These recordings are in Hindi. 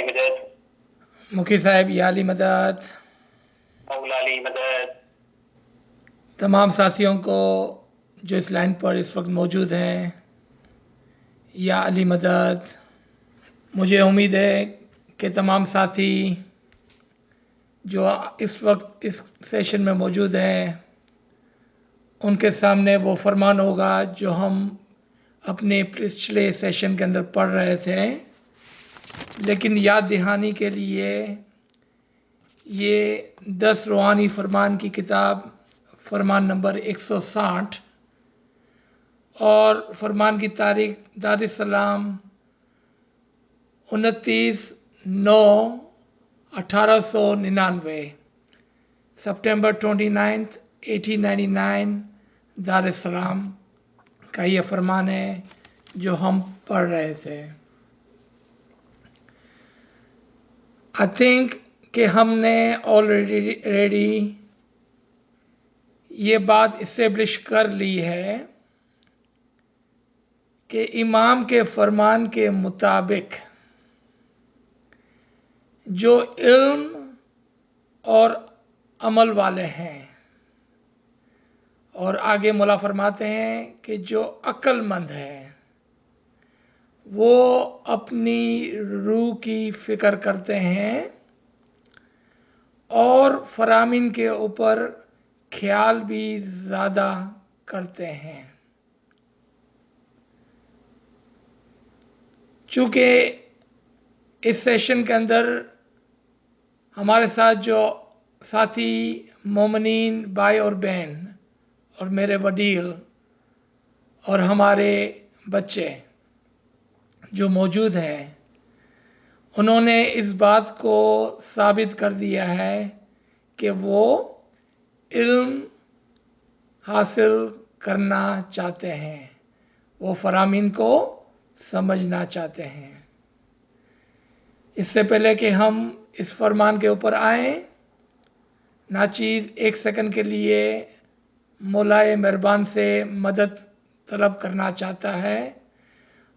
अली मदद। मुखी साहब या अली मदद। मौला अली मदद। तमाम साथियों को जो इस लाइन पर इस वक्त मौजूद हैं, या अली मदद। मुझे उम्मीद है कि तमाम साथी जो इस वक्त इस सेशन में मौजूद हैं, उनके सामने वो फरमान होगा जो हम अपने पिछले सेशन के अंदर पढ़ रहे थे। लेकिन याद दहानी के लिए ये 10 रूहानी फरमान की किताब फरमान नंबर 160 और फरमान की तारीख दारुस्सलाम 29/9/1899, सितंबर 29, 1899, दारुस्सलाम का ये फरमान है जो हम पढ़ रहे थे। आई थिंक कि हमने ऑलरेडी ये बात इस्टेब्लिश कर ली है कि इमाम के फरमान के मुताबिक जो इल्म और अमल वाले हैं, और आगे मौला फरमाते हैं कि जो अक्लमंद है वो अपनी रूह की फ़िक्र करते हैं और फरामीन के ऊपर ख्याल भी ज़्यादा करते हैं। चूँकि इस सेशन के अंदर हमारे साथ जो साथी मोमिनीन भाई और बहन और मेरे वडील और हमारे बच्चे जो मौजूद हैं, उन्होंने इस बात को साबित कर दिया है कि वो इल्म हासिल करना चाहते हैं, वो फरामीन को समझना चाहते हैं। इससे पहले कि हम इस फरमान के ऊपर आएँ, नाचीज़ एक सेकंड के लिए मौलाए मेहरबान से मदद तलब करना चाहता है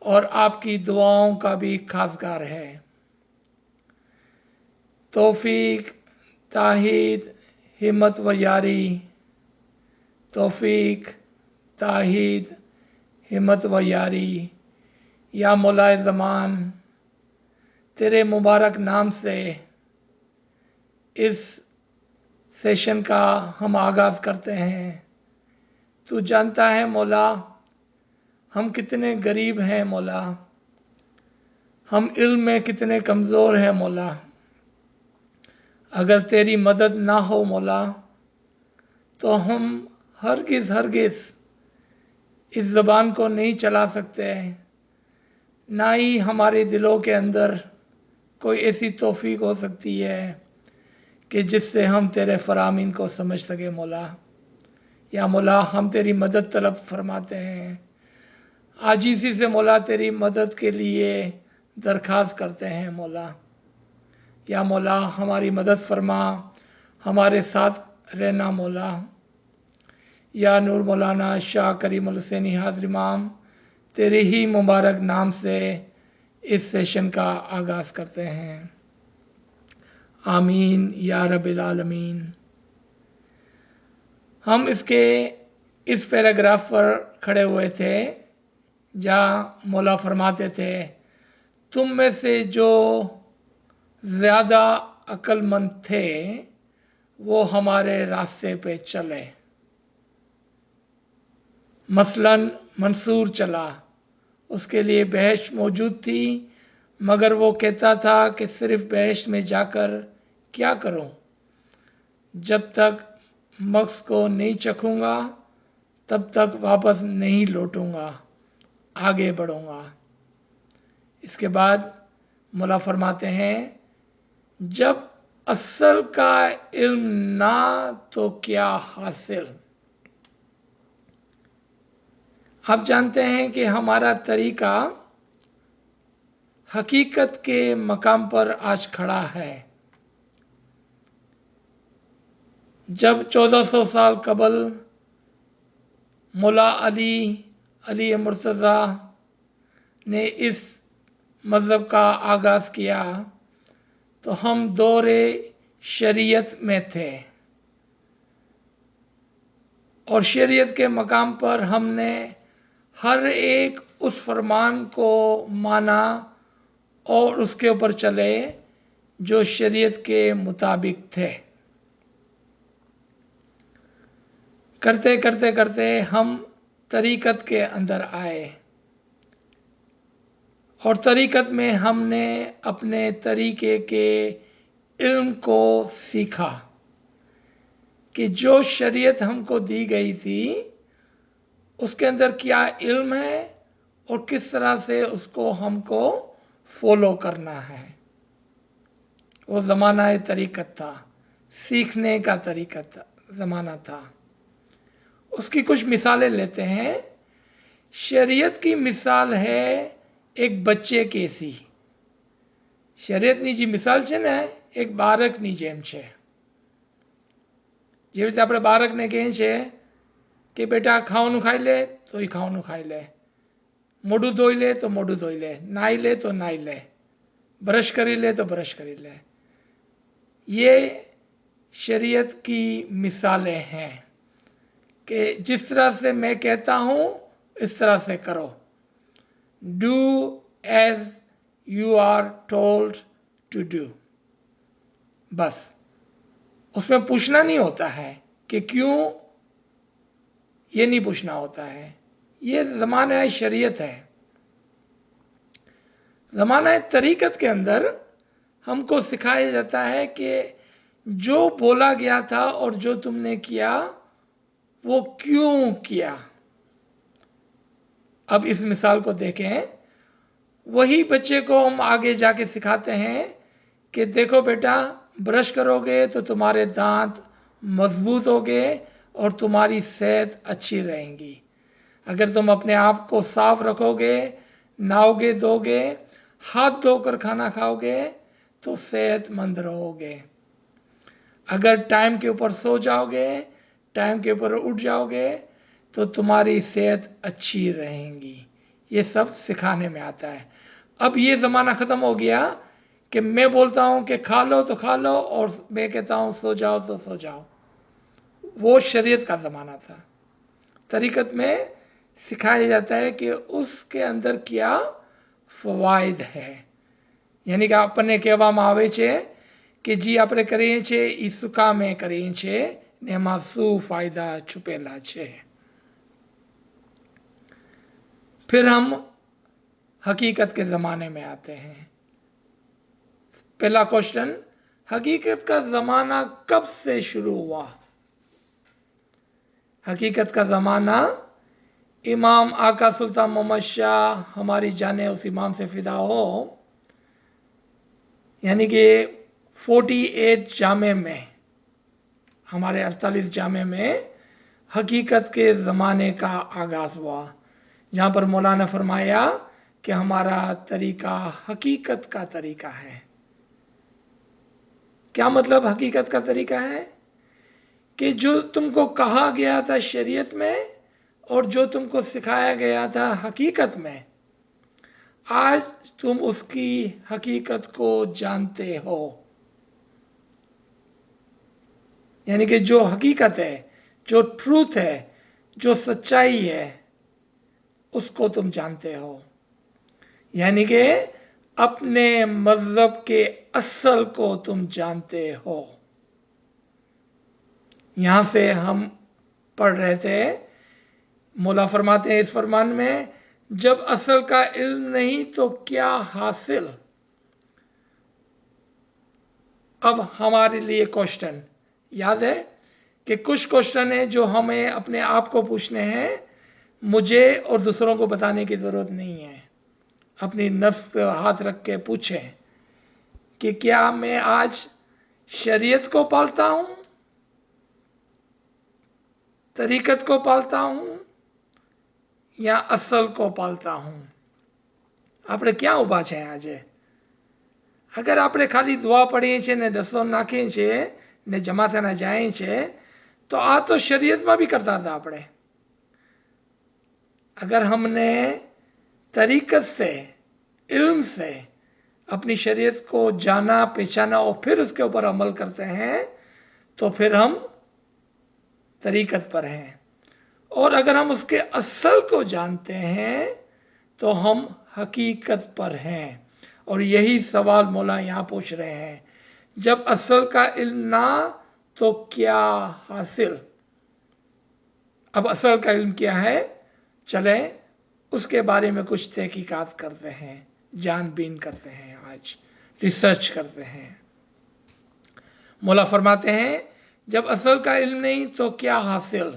और आपकी दुआओं का भी खासगार है। तौफीक, ताहीद, हिम्मत व यारी। तौफीक, ताहीद, हिम्मत व यारी। या मौलाए ज़मान, तेरे मुबारक नाम से इस सेशन का हम आगाज़ करते हैं। तू जानता है मौला हम कितने गरीब हैं मौला, हम इल्म में कितने कमज़ोर हैं मौला। अगर तेरी मदद ना हो मौला तो हम हरगिज़ इस ज़बान को नहीं चला सकते, ना ही हमारे दिलों के अंदर कोई ऐसी तौफीक हो सकती है कि जिससे हम तेरे फरामीन को समझ सके मौला। या मौला हम तेरी मदद तलब फरमाते हैं, आजीज़ी से मौला तेरी मदद के लिए दरख्वास्त करते हैं मौला। या मौला हमारी मदद फरमा, हमारे साथ रहना मौला। या नूर मौलाना शाह करीमुल हुसैनी हाज़िर इमाम, तेरे ही मुबारक नाम से इस सेशन का आगाज़ करते हैं। आमीन या रब्बिल आलमीन। हम इसके इस पैराग्राफ पर खड़े हुए थे जहाँ मौला फरमाते थे, तुम में से जो ज़्यादा अक्लमंद थे वो हमारे रास्ते पे चले। मसलन मंसूर चला, उसके लिए बहश मौजूद थी, मगर वो कहता था कि सिर्फ़ बहश में जाकर क्या करूं, जब तक मक्स को नहीं चखूँगा तब तक वापस नहीं लौटूँगा, आगे बढ़ूँगा। इसके बाद मौला फरमाते हैं, जब असल का इल्म ना तो क्या हासिल। आप जानते हैं कि हमारा तरीका हकीकत के मकाम पर आज खड़ा है। जब 1400 साल कबल मौला अली मुर्तज़ा ने इस मज़हब का आगाज़ किया तो हम दौरे शरीयत में थे, और शरीयत के मकाम पर हमने हर एक उस फरमान को माना और उसके ऊपर चले जो शरीयत के मुताबिक थे। करते करते करते हम तरीक़त के अंदर आए, और तरीक़त में हमने अपने तरीक़े के इल्म को सीखा कि जो शरीयत हमको दी गई थी उसके अंदर क्या इल्म है और किस तरह से उसको हमको फॉलो करना है। वो ज़माना तरीक़त था, सीखने का ज़माना था। उसकी कुछ मिसालें लेते हैं। शरीयत की मिसाल है एक बच्चे की सी। शरीयतની जी मिसाल છે ને એક બાળકની જેમ છે। જેવી રીતે આપણે બાળકને કહીએ છીએ કે બેટા ખાવાનું ખાઈ લે તો એ ખાવાનું ખાઈ લે, મોઢું ધોઈ લે તો મોઢું ધોઈ લે, નાહી લે તો નાહી લે, ब्रश करी ले तो ब्रश करी ले। ये शरीयत की मिसालें हैं कि जिस तरह से मैं कहता हूँ इस तरह से करो। Do as you are told to do. बस उसमें पूछना नहीं होता है कि क्यों, ये नहीं पूछना होता है। ये ज़माना शरीयत है। ज़माना तरीक़त के अंदर हमको सिखाया जाता है कि जो बोला गया था और जो तुमने किया वो क्यों किया। अब इस मिसाल को देखें। वही बच्चे को हम आगे जाके सिखाते हैं कि देखो बेटा, ब्रश करोगे तो तुम्हारे दांत मजबूत होंगे और तुम्हारी सेहत अच्छी रहेगी। अगर तुम अपने आप को साफ रखोगे, नहाओगे धोगे, हाथ धोकर खाना खाओगे तो सेहतमंद रहोगे। अगर टाइम के ऊपर सो जाओगे, टाइम के ऊपर उठ जाओगे तो तुम्हारी सेहत अच्छी रहेगी। ये सब सिखाने में आता है। अब ये ज़माना ख़त्म हो गया कि मैं बोलता हूँ कि खा लो तो खा लो और मैं कहता हूँ सो जाओ तो सो जाओ। वो शरीयत का ज़माना था। तरीक़त में सिखाया जाता है कि उसके अंदर क्या फ़वाइद है। यानी कि આપણને કહેવામાં આવે છે કે જે આપણે કરીએ છીએ એ શું કામે કરીએ છીએ ને એમાં શું ફાયદા છુપેલા છે। फिर हम हकीकत के ज़माने में आते हैं। पहला क्वेश्चन, हकीकत का ज़माना कब से शुरू हुआ। हकीकत का ज़माना इमाम आका सुल्तान मोहम्मद शाह, हमारी जाने उस इमाम से फ़िदा हो, यानी कि 48 जामे में, हमारे 48 जामे में हकीकत के ज़माने का आगाज़ हुआ, जहाँ पर मौलाना ने फरमाया कि हमारा तरीक़ा हकीकत का तरीक़ा है। क्या मतलब हकीकत का तरीक़ा है? कि जो तुमको कहा गया था शरीयत में और जो तुमको सिखाया गया था हकीकत में, आज तुम उसकी हकीकत को जानते हो। यानी कि जो हकीकत है, जो ट्रूथ है, जो सच्चाई है, उसको तुम जानते हो। यानी कि अपने मज़हब के असल को तुम जानते हो। यहाँ से हम पढ़ रहे थे, मौला फरमाते हैं इस फरमान में, जब असल का इल्म नहीं तो क्या हासिल। अब हमारे लिए क्वेश्चन याद है कि कुछ क्वेश्चन है जो हमें अपने आप को पूछने हैं, मुझे और दूसरों को बताने की ज़रूरत नहीं है। अपनी नफ्स पे हाथ रख के पूछें कि क्या मैं आज शरीयत को पालता हूँ, तरीक़त को पालता हूँ या असल को पालता हूँ। આપણે ક્યાં ઊભા છે આજે? અગર આપણે ખાલી દુઆ પડીએ છીએ ને દસો નાખીએ છીએ ને જમાથાના જાય છે તો આ તો શરીયતમાં બી કરતા હતા આપણે। अगर हमने तरीक़त से, इल्म से अपनी शरीयत को जाना पहचाना और फिर उसके ऊपर अमल करते हैं तो फिर हम तरीक़त पर हैं। और अगर हम उसके असल को जानते हैं तो हम हकीकत पर हैं। और यही सवाल मौला यहाँ पूछ रहे हैं, जब असल का इल्म ना तो क्या हासिल। अब असल का इल्म क्या है, चलें उसके बारे में कुछ तहकीकात करते हैं, जानबीन करते हैं, आज रिसर्च करते हैं। मौला फरमाते हैं जब असल का इल्म नहीं तो क्या हासिल।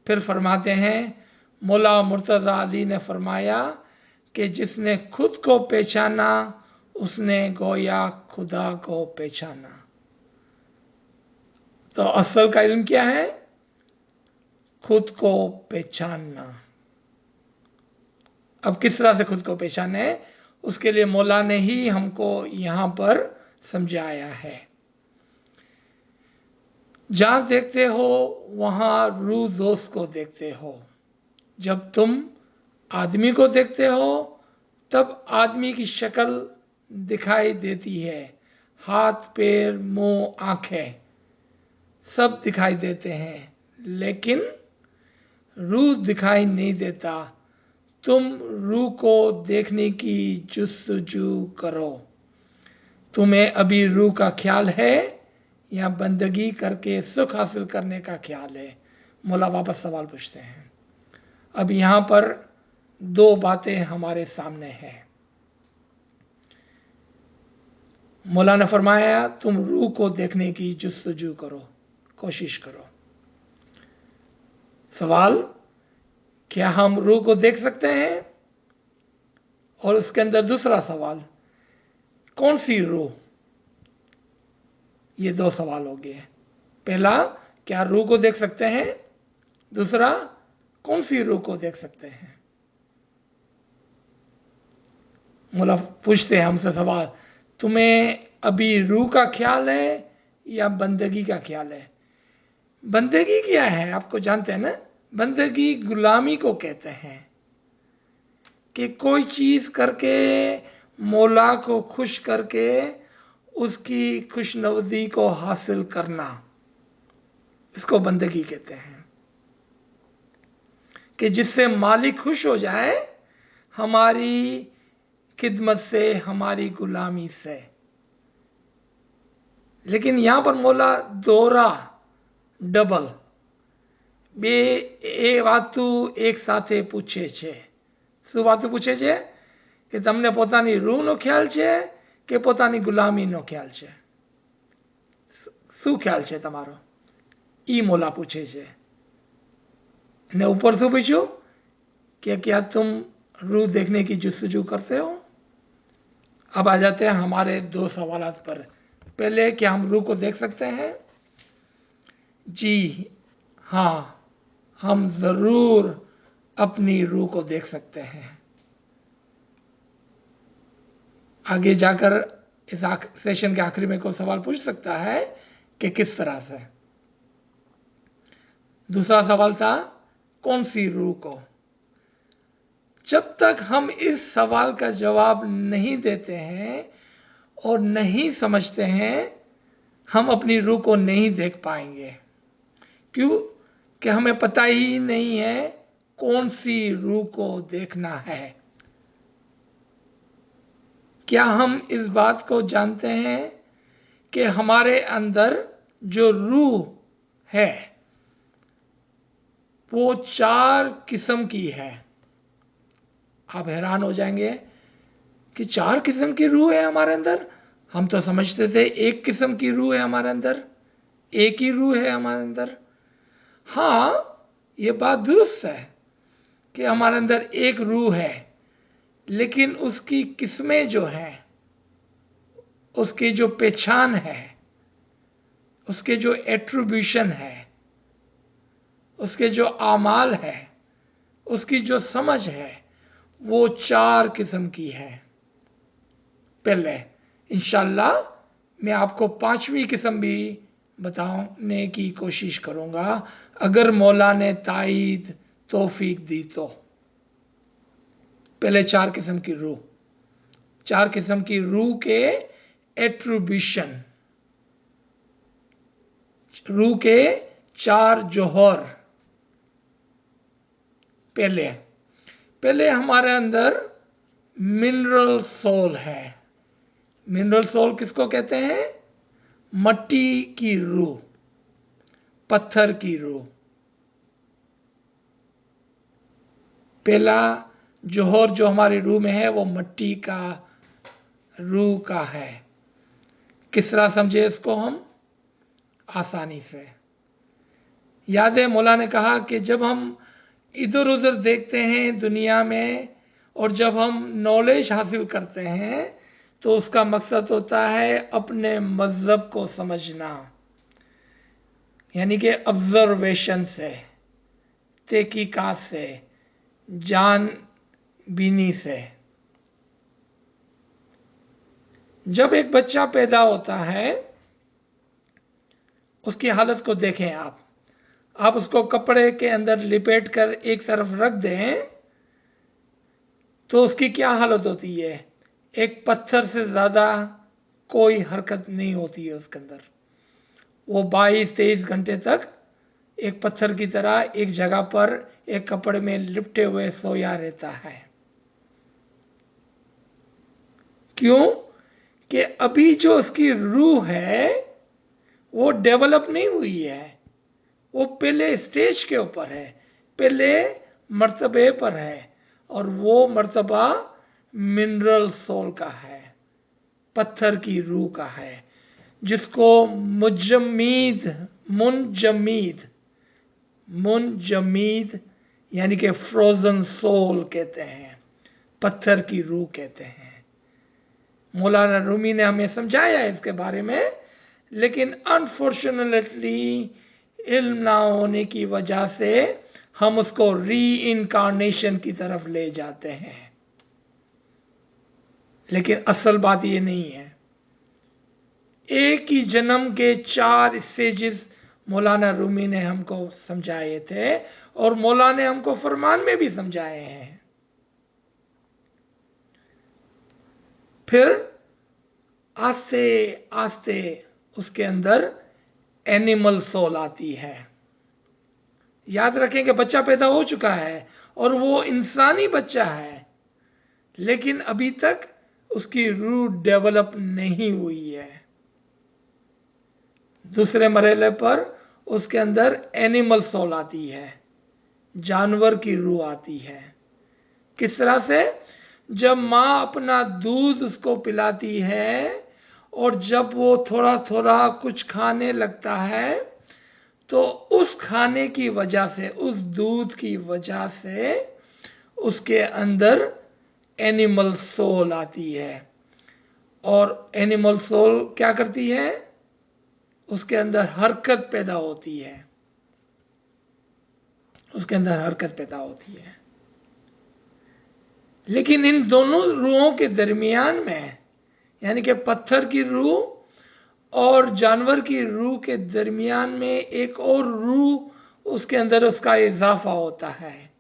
फिर फरमाते हैं मौला मुर्तज़ा अली ने फरमाया कि जिसने खुद को पहचाना उसने गोया खुदा को पहचाना। तो असल का इल्म क्या है, खुद को पहचानना। अब किस तरह से खुद को पहचाने, उसके लिए मौला ने ही हमको यहाँ पर समझाया है। जहाँ देखते हो वहाँ रूह दोस्त को देखते हो। जब तुम आदमी को देखते हो तब आदमी की शक्ल दिखाई देती है, हाथ पैर मुंह आंखें सब दिखाई देते हैं, लेकिन रूह दिखाई नहीं देता। तुम रूह को देखने की जुस्तजू करो। तुम्हें अभी रूह का ख्याल है या बंदगी करके सुख हासिल करने का ख्याल है। मौला वापस सवाल पूछते हैं। अब यहाँ पर दो बातें हमारे सामने हैं। मौला ने फरमाया तुम रूह को देखने की जुस्तजू करो, कोशिश करो। सवाल, क्या हम रूह को देख सकते हैं? और उसके अंदर दूसरा सवाल, कौन सी रूह? ये दो सवाल हो गए। पहला, क्या रूह को देख सकते हैं? दूसरा, कौन सी रूह को देख सकते हैं? मौला पूछते हैं हमसे सवाल, तुम्हें अभी रूह का ख्याल है या बंदगी का ख्याल है? बंदगी क्या है आपको जानते हैं ना? बंदगी गुलामी को कहते हैं कि कोई चीज़ करके मौला को खुश करके उसकी खुशनवदी को हासिल करना, इसको बंदगी कहते हैं। कि जिससे मालिक खुश हो जाए हमारी खिदमत से, हमारी गुलामी से। लेकिन यहाँ पर मौला दोहरा, डबल બે એ વાતો એક સાથે પૂછે છે। શું વાતો પૂછે છે? કે તમને પોતાની રૂહનો ખ્યાલ છે કે પોતાની ગુલામીનો ખ્યાલ છે? શું ખ્યાલ છે તમારો? એ મૌલા પૂછે છે। અને ઉપર શું પૂછ્યું कि क्या तुम रूह देखने की जुस्तजू करते हो? अब आ जाते हैं हमारे दो सवालात पर। पहले, क्या हम रूह को देख सकते हैं? जी हाँ, हम ज़रूर अपनी रूह को देख सकते हैं। आगे जाकर इस सेशन के आखिरी में कोई सवाल पूछ सकता है कि किस तरह से। दूसरा सवाल था कौन सी रूह को। जब तक हम इस सवाल का जवाब नहीं देते हैं और नहीं समझते हैं, हम अपनी रूह को नहीं देख पाएंगे। क्यों? कि हमें पता ही नहीं है कौन सी रूह को देखना है। क्या हम इस बात को जानते हैं कि हमारे अंदर जो रूह है वो 4 किस्म की है? आप हैरान हो जाएंगे कि 4 किस्म की रूह है हमारे अंदर। हम तो समझते थे एक किस्म की रूह है हमारे अंदर, एक ही रूह है हमारे अंदर। हाँ, ये बात दुरुस्त है कि हमारे अंदर एक रूह है, लेकिन उसकी किस्में जो हैं, उसकी जो पहचान है, उसके जो एट्रीब्यूशन है, उसके जो आमाल है, उसकी जो समझ है, वो 4 किस्म की है। पहले इंशाल्लाह मैं आपको 5वीं किस्म भी बताने की कोशिश करूँगा, अगर मौला ने ताईद तौफीक दी तो। पहले 4 किस्म की रूह। 4 किस्म की रूह के एट्रीब्यूशन, रूह के 4 जौहर। पहले हमारे अंदर मिनरल सोल है। मिनरल सोल किसको कहते हैं? मट्टी की रूह, पत्थर की रूह। पहला जौहर जो हमारी रूह में है वो मट्टी का रूह का है। किस तरह समझे इसको हम? आसानी से याद है, मौला ने कहा कि जब हम इधर उधर देखते हैं दुनिया में और जब हम नॉलेज हासिल करते हैं तो उसका मकसद होता है अपने मज़हब को समझना, यानी कि ऑब्जर्वेशन से, तहकीकात से, जान बीनी से। जब एक बच्चा पैदा होता है उसकी हालत को देखें आप उसको कपड़े के अंदर लिपेट कर एक तरफ रख दें तो उसकी क्या हालत होती है? एक पत्थर से ज़्यादा कोई हरकत नहीं होती है उसके अंदर। वो 22-23 घंटे तक एक पत्थर की तरह एक जगह पर एक कपड़े में लिपटे हुए सोया रहता है। क्यों? कि अभी जो उसकी रूह है वो डेवलप नहीं हुई है, वो पहले स्टेज के ऊपर है, पहले मर्तबे पर है, और वो मर्तबा मिनरल सोल का है, पत्थर की रूह का है, जिसको मुनजमीद यानी कि फ्रोजन सोल कहते हैं, पत्थर की रूह कहते हैं। मौलाना रूमी ने हमें समझाया है इसके बारे में, लेकिन अनफॉर्चुनेटली इल्म ना होने की वजह से हम उसको री इनकारनेशन की तरफ ले जाते हैं, लेकिन असल बात ये नहीं है। एक ही जन्म के 4 स्टेजेस मौलाना रूमी ने हमको समझाए थे और मौला ने हमको फरमान में भी समझाए हैं। फिर आस्ते आस्ते उसके अंदर एनिमल सोल आती है। याद रखें कि बच्चा पैदा हो चुका है और वो इंसानी बच्चा है, लेकिन अभी तक उसकी रूह डेवलप नहीं हुई है। दूसरे मरहले पर उसके अंदर एनिमल सोल आती है, जानवर की रूह आती है। किस तरह से? जब माँ अपना दूध उसको पिलाती है और जब वो थोड़ा थोड़ा कुछ खाने लगता है तो उस खाने की वजह से, उस दूध की वजह से उसके अंदर एनिमल सोल आती है। और एनिमल सोल क्या करती है? उसके अंदर हरकत पैदा होती है, उसके अंदर हरकत पैदा होती है। लेकिन इन दोनों रूहों के दरमियान में, यानी कि पत्थर की रूह और जानवर की रूह के दरमियान में एक और रूह उसके अंदर उसका इजाफा होता है,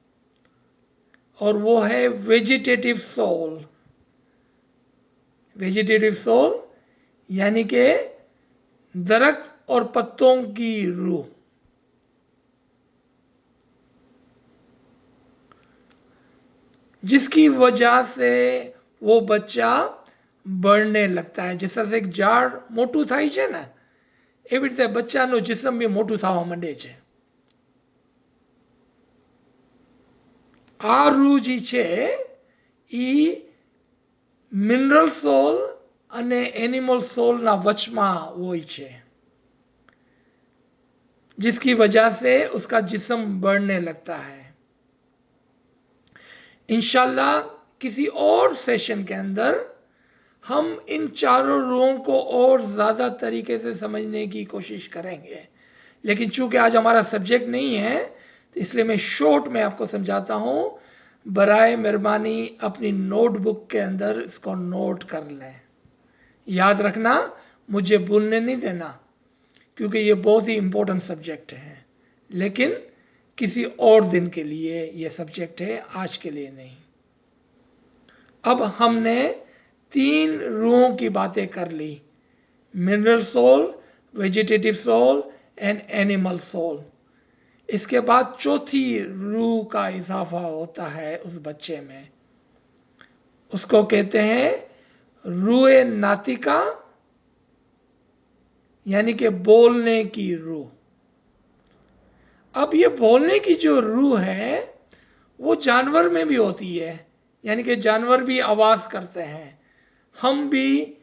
और वो है वेजिटेटिव सोल। वेजिटेटिव सोल यानी कि दरख्त और पत्तों की रूह। जिसकी वजह से वो बच्चा बढ़ने लगता है। जिस तरह से एक ઝાડ મોટું થાય છે ને, એવી રીતે બચ્ચાનું જિસ્મ બી મોટું થવા માંડે છે। આ રૂહ જે છે એ મિનરલ સોલ અને એનિમલ સોલના વચમાં હોય છે, जिसकी वजह से उसका जिस्म बढ़ने लगता है। इंशाल्लाह किसी और सेशन के अंदर हम इन चारों रूहों को और ज़्यादा तरीके से समझने की कोशिश करेंगे, लेकिन चूंकि आज हमारा सब्जेक्ट नहीं है तो इसलिए मैं शॉर्ट में आपको समझाता हूँ। बराए मेहरबानी अपनी नोटबुक के अंदर इसको नोट कर लें। याद रखना, मुझे भूलने नहीं देना, क्योंकि ये बहुत ही इम्पोर्टेंट सब्जेक्ट है, लेकिन किसी और दिन के लिए ये सब्जेक्ट है, आज के लिए नहीं। अब हमने 3 रूहों की बातें कर ली, mineral soul, vegetative soul and animal soul. इसके बाद चौथी रूह का इजाफा होता है उस बच्चे में, उसको कहते हैं रूह नातिका, यानी कि बोलने की रूह। अब ये बोलने की जो रूह है वो जानवर में भी होती है, यानी कि जानवर भी आवाज़ करते हैं, हम भी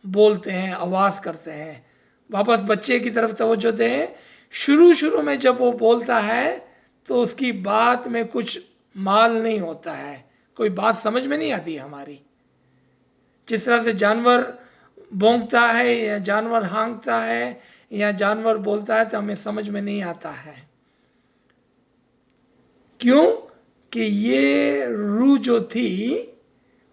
बोलते हैं, आवाज़ करते हैं। वापस बच्चे की तरफ तवज्जो दें। शुरू शुरू में जब वो बोलता है तो उसकी बात में कुछ माल नहीं होता है, कोई बात समझ में नहीं आती हमारी। जिस तरह से जानवर भौंकता है या जानवर हाँकता है या जानवर बोलता है तो हमें समझ में नहीं आता है। क्यों? कि ये रूह जो थी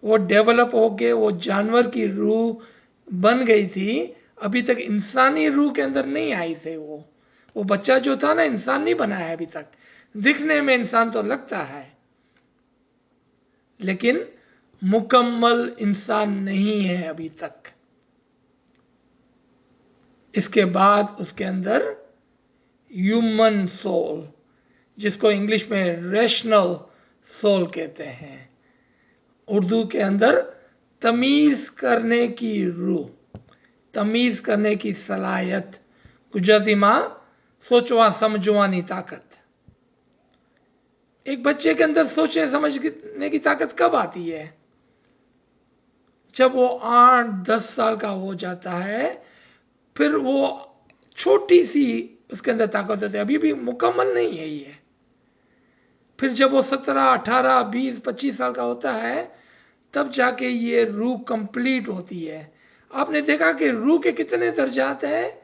वो डेवलप होके वो जानवर की रूह बन गई थी, अभी तक इंसानी रूह के अंदर नहीं आई थे। वो बच्चा जो था ना, इंसान नहीं बना है अभी तक। दिखने में इंसान तो लगता है लेकिन मुकम्मल इंसान नहीं है अभी तक। इसके बाद उसके अंदर ह्यूमन सोल, जिसको इंग्लिश में रैशनल सोल कहते हैं, उर्दू के अंदर तमीज़ करने की रूह, तमीज़ करने की सलाहियत, गुजराती मां सोचवा समझवानी ताकत। एक बच्चे के अंदर सोचने समझने की ताकत कब आती है? जब वो 8-10 साल का हो जाता है, फिर वो छोटी सी उसके अंदर ताकत होती है, अभी भी मुकम्मल नहीं है ये। फिर जब वो 17, 18, 20, 25 साल का होता है तब जाके ये रूह कंप्लीट होती है। आपने देखा कि रूह के कितने दर्जात हैं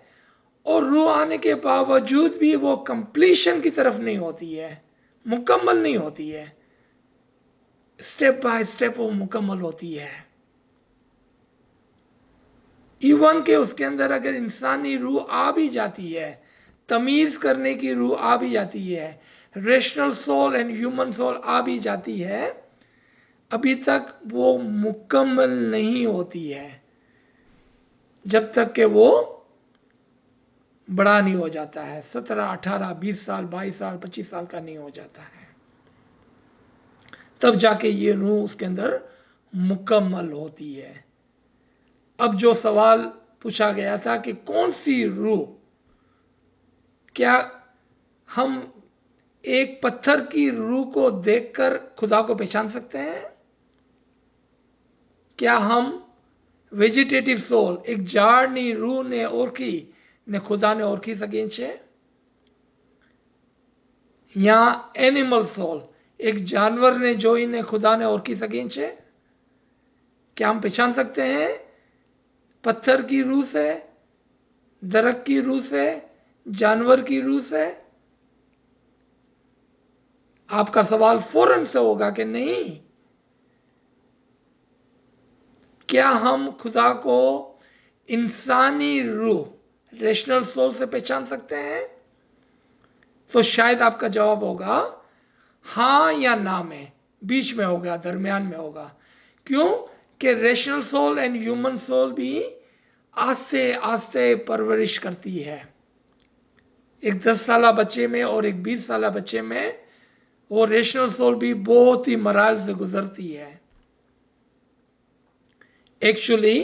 और रूह आने के बावजूद भी वो कंप्लीशन की तरफ नहीं होती है, मुकम्मल नहीं होती है। स्टेप बाय स्टेप वो मुकम्मल होती है। इवन के उसके अंदर अगर इंसानी रूह आ भी जाती है, तमीज करने की रूह आ भी जाती है, rational soul and human soul आ भी जाती है, अभी तक वो मुकम्मल नहीं होती है जब तक कि वो बड़ा नहीं हो जाता है। 17, 18, 20 साल, 22 साल, 25 साल का नहीं हो जाता है, तब जाके ये रूह उसके अंदर मुकम्मल होती है। अब जो सवाल पूछा गया था कि कौन सी रूह, क्या हम एक पत्थर की रूह को देखकर खुदा को पहचान सकते हैं? क्या हम वेजिटेटिव सोल, एक झाड़नी रूह ने ओरखी ने खुदा ने ओरखी सके छे? या एनिमल सोल, एक जानवर ने जो इन्हें खुदा ने ओरखी सके छे? क्या हम पहचान सकते हैं पत्थर की रूह से, दरख्त की रूह से, जानवर की रूह से? आपका सवाल फौरन से होगा कि नहीं। क्या हम खुदा को इंसानी रूह, रेशनल सोल से पहचान सकते हैं? तो शायद आपका जवाब होगा हाँ या ना में, बीच में होगा, दरमियान में होगा। क्यों? कि rational soul and human soul भी आस्ते आस्ते परवरिश करती है। एक 10 साल बच्चे में और एक 20 साल बच्चे में वो रेशनल सोल भी बहुत ही मराइल से गुजरती है। एक्चुअली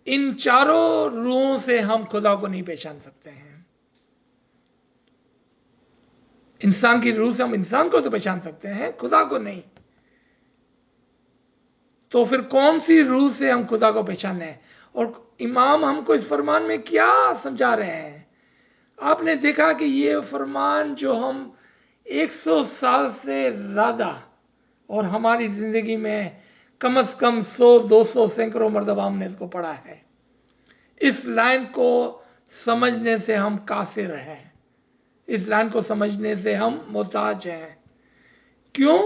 इन चारों रूहों से हम खुदा को नहीं पहचान सकते हैं। इंसान की रूह से हम इंसान को तो पहचान सकते हैं, खुदा को नहीं। तो फिर कौन सी रूह से हम खुदा को पहचाने? और इमाम हमको इस फरमान में क्या समझा रहे हैं? आपने देखा कि ये फरमान जो हम 100 साल से ज़्यादा और हमारी ज़िंदगी में कम से कम 100-200 सैकड़ों मरतबा हमने इसको पढ़ा है। इस लाइन को समझने से हम कासिर हैं, इस लाइन को समझने से हम मोहताज हैं। क्यों?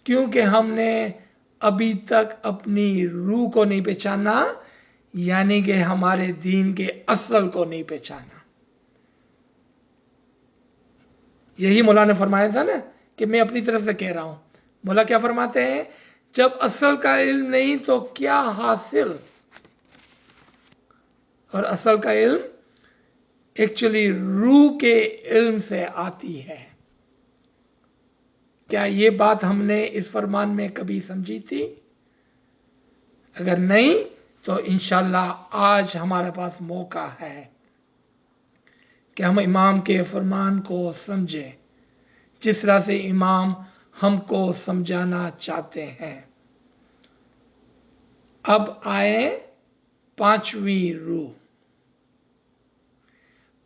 क्योंकि हमने अभी तक अपनी रूह को नहीं पहचाना, यानी कि हमारे दीन के असल को नहीं पहचाना। यही मौला ने फरमाया था ना कि मैं अपनी तरफ से कह रहा हूं। मौला क्या फरमाते हैं? जब असल का इल्म नहीं तो क्या हासिल। और असल का इल्म एक्चुअली रूह के इल्म से आती है। क्या ये बात हमने इस फरमान में कभी समझी थी? अगर नहीं तो इंशाल्लाह आज हमारे पास मौका है कि हम इमाम के फरमान को समझें जिस तरह से इमाम हमको समझाना चाहते हैं। अब आए पांचवी रूह।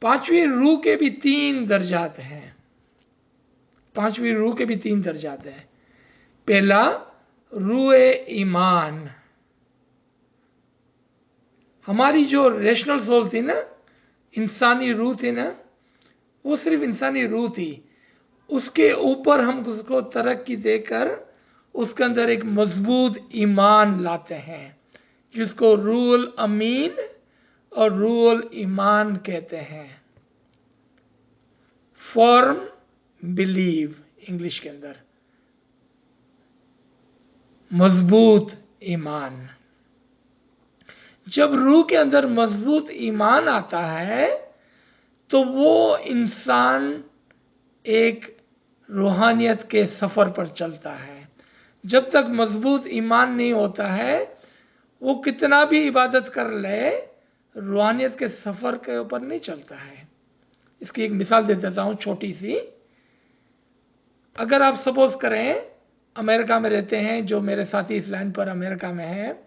पांचवी रूह के भी 3 दर्जात हैं। पांचवी रूह के भी 3 दर्जात हैं। पहला रूह ईमान। हमारी जो रेशनल सोल थी ना, इंसानी रूह थी ना, वो सिर्फ इंसानी रूह थी। उसके ऊपर हम उसको तरक्की देकर उसके अंदर एक मजबूत ईमान लाते हैं जिसको रूहुल अमीन और रूहुल ईमान कहते हैं। फॉर्म बिलीव इंग्लिश के अंदर, मजबूत ईमान। जब रूह के अंदर मजबूत ईमान आता है तो वो इंसान एक रूहानियत के सफ़र पर चलता है। जब तक मजबूत ईमान नहीं होता है वो कितना भी इबादत कर ले, रूहानियत के सफ़र के ऊपर नहीं चलता है। इसकी एक मिसाल दे देता हूँ छोटी सी। अगर आप सपोज करें अमेरिका में रहते हैं, जो मेरे साथी इस लाइन पर अमेरिका में हैं,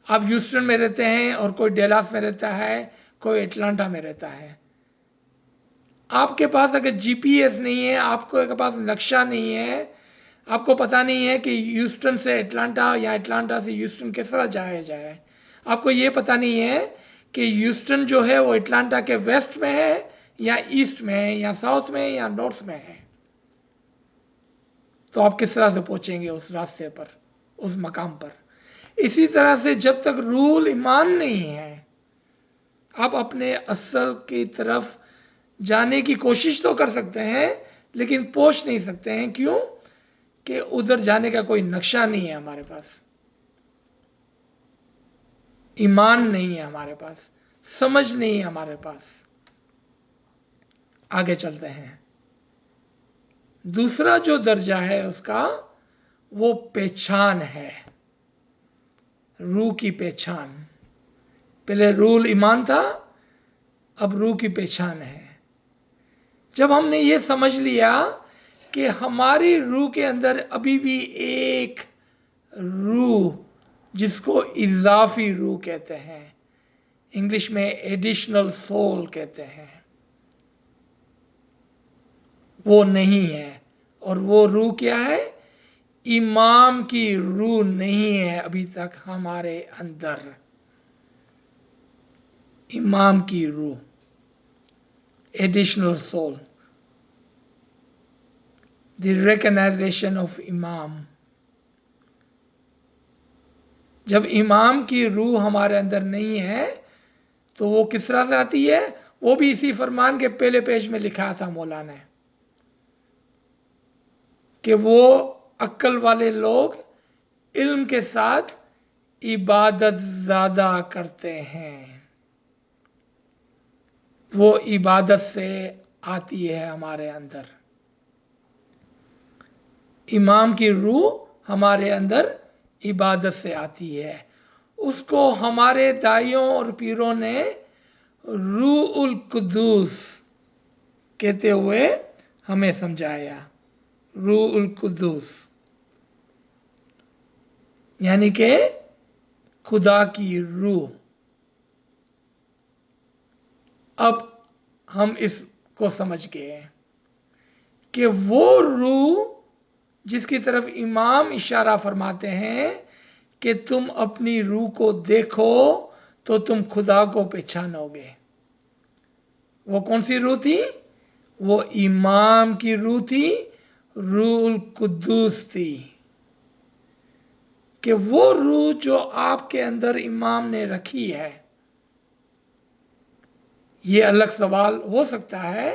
आप ह्यूस्टन में रहते हैं और कोई डेलास में रहता है, कोई एटलांटा में रहता है। आपके पास अगर जीपीएस नहीं है, आपको के पास नक्शा नहीं है, आपको पता नहीं है कि ह्यूस्टन से एटलांटा या एटलांटा से ह्यूस्टन किस तरह जाया जाए, आपको ये पता नहीं है कि ह्यूस्टन जो है वो एटलांटा के वेस्ट में है या ईस्ट में है या साउथ में है या नॉर्थ में है, तो आप किस तरह से पहुंचेंगे उस रास्ते पर, उस मकाम पर। इसी तरह से जब तक रूल ईमान नहीं है, आप अपने असल की तरफ जाने की कोशिश तो कर सकते हैं लेकिन पहुंच नहीं सकते हैं। क्यों? कि उधर जाने का कोई नक्शा नहीं है हमारे पास, ईमान नहीं है हमारे पास, समझ नहीं है हमारे पास। आगे चलते हैं। दूसरा जो दर्जा है उसका, वो पहचान है, रूह की पहचान। पहले रूल ईमान था, अब रूह की पहचान है। जब हमने ये समझ लिया कि हमारी रूह के अंदर अभी भी एक रूह, जिसको इजाफी रूह कहते हैं, इंग्लिश में एडिशनल सोल कहते हैं, वो नहीं है। और वो रूह क्या है? इमाम की रूह नहीं है अभी तक हमारे अंदर। इमाम की रूह, additional soul, the recognisation of इमाम। जब इमाम की रूह हमारे अंदर नहीं है तो वो किस तरह से आती है? वो भी इसी फरमान के पहले पेज में लिखा था मौला ने कि वो अक्ल वाले लोग इल्म के साथ इबादत ज़्यादा करते हैं। वो इबादत से आती है हमारे अंदर। इमाम की रूह हमारे अंदर इबादत से आती है। उसको हमारे दाइयों और पीरों ने रूह उल कुद्दूस कहते हुए हमें समझाया। रूह उल कुद्दूस यानी कि खुदा की रूह। अब हम इसको समझ गए कि वो रूह जिसकी तरफ इमाम इशारा फरमाते हैं कि तुम अपनी रूह को देखो तो तुम खुदा को पहचानोगे, वो कौन सी रूह थी? वो इमाम की रूह थी, रूहुल कुद्दूस थी। कि वो रूह जो आपके अंदर इमाम ने रखी है, ये अलग सवाल हो सकता है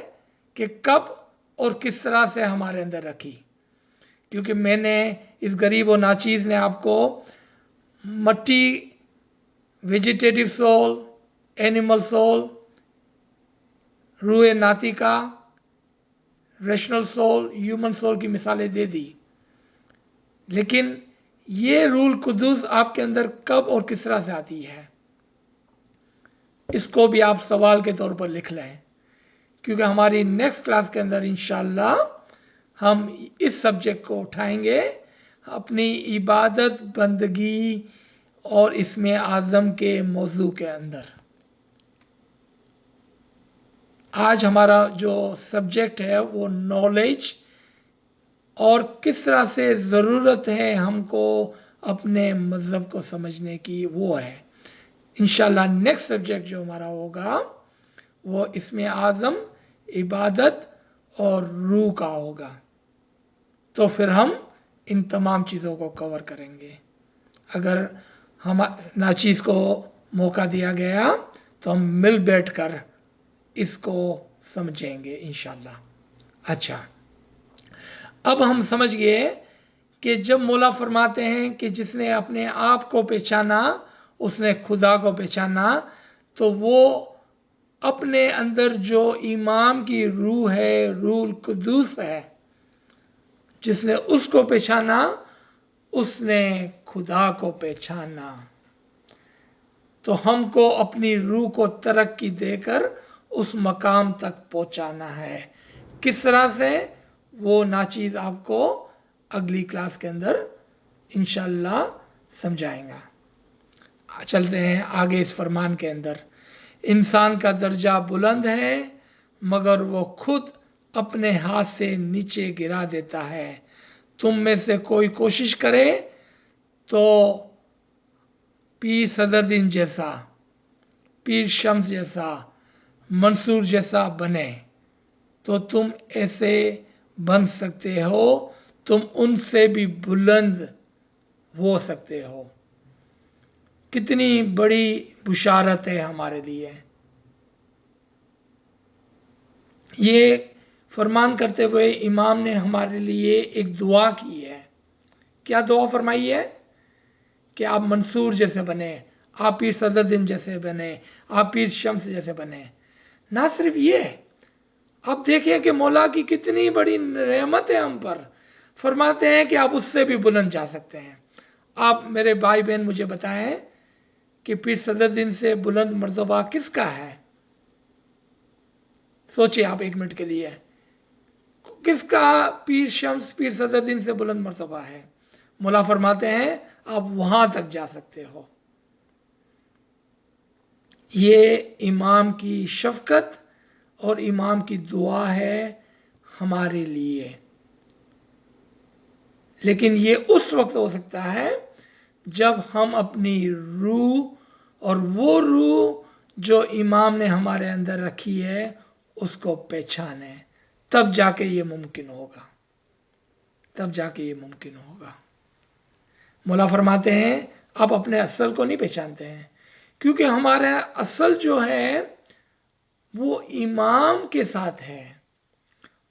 कि कब और किस तरह से हमारे अंदर रखी। क्योंकि मैंने इस गरीब और नाचीज़ ने आपको मट्टी, वेजिटेटिव सोल, एनिमल सोल, रूए नातिका, रेशनल सोल, ह्यूमन सोल की मिसालें दे दी। लेकिन ये रूल कुदूस आपके अंदर कब और किस तरह से आती है, इसको भी आप सवाल के तौर पर लिख लें, क्योंकि हमारी नेक्स्ट क्लास के अंदर इंशाल्लाह हम इस सब्जेक्ट को उठाएंगे, अपनी इबादत बंदगी और इसमें आज़म के मौजू के अंदर। आज हमारा जो सब्जेक्ट है वो नॉलेज और किस तरह से ज़रूरत है हमको अपने मज़हब को समझने की, वो है। इंशाल्लाह नेक्स्ट सब्जेक्ट जो हमारा होगा वो इसमें आज़म, इबादत और रूह का होगा। तो फिर हम इन तमाम चीज़ों को कवर करेंगे। अगर हम नाचीज़ को मौका दिया गया तो हम मिल बैठ कर इसको समझेंगे इंशाल्लाह। अच्छा, अब हम समझ गए कि जब मौला फरमाते हैं कि जिसने अपने आप को पहचाना उसने खुदा को पहचाना, तो वो अपने अंदर जो इमाम की रूह है, रूह कुदूस है, जिसने उसको पहचाना उसने खुदा को पहचाना। तो हमको अपनी रूह को तरक्की देकर उस मकाम तक पहुंचाना है। किस तरह से, वो नाचीज़ आपको अगली क्लास के अंदर इंशाल्लाह समझाएंगा। चलते हैं आगे इस फरमान के अंदर। इंसान का दर्जा बुलंद है मगर वो खुद अपने हाथ से नीचे गिरा देता है। तुम में से कोई कोशिश करे तो पीर सदरुद्दीन जैसा, पीर शम्स जैसा, मंसूर जैसा बने तो तुम ऐसे बन सकते हो, तुम उनसे भी बुलंद हो सकते हो। कितनी बड़ी बुशारत है हमारे लिए। ये फरमान करते हुए इमाम ने हमारे लिए एक दुआ की है। क्या दुआ फरमाई है? कि आप मंसूर जैसे बने, आप पीर सदरुद्दीन जैसे बने, आप पीर शम्स जैसे बने। ना सिर्फ ये, आप देखिए कि मौला की कितनी बड़ी रहमत है हम पर। फरमाते हैं कि आप उससे भी बुलंद जा सकते हैं। आप मेरे भाई बहन मुझे बताएं कि पीर सदरुद्दीन से बुलंद मर्तबा किसका है? सोचिए आप एक मिनट के लिए, किसका पीर शम्स, पीर सदरुद्दीन से बुलंद मर्तबा है? मौला फरमाते हैं आप वहां तक जा सकते हो। ये इमाम की शफकत और इमाम की दुआ है हमारे लिए। लेकिन ये उस वक्त हो सकता है जब हम अपनी रूह, और वो रूह जो इमाम ने हमारे अंदर रखी है, उसको पहचाने, तब जाके ये मुमकिन होगा, तब जाके ये मुमकिन होगा। मौला फरमाते हैं आप अपने असल को नहीं पहचानते हैं, क्योंकि हमारा असल जो है वो इमाम के साथ है।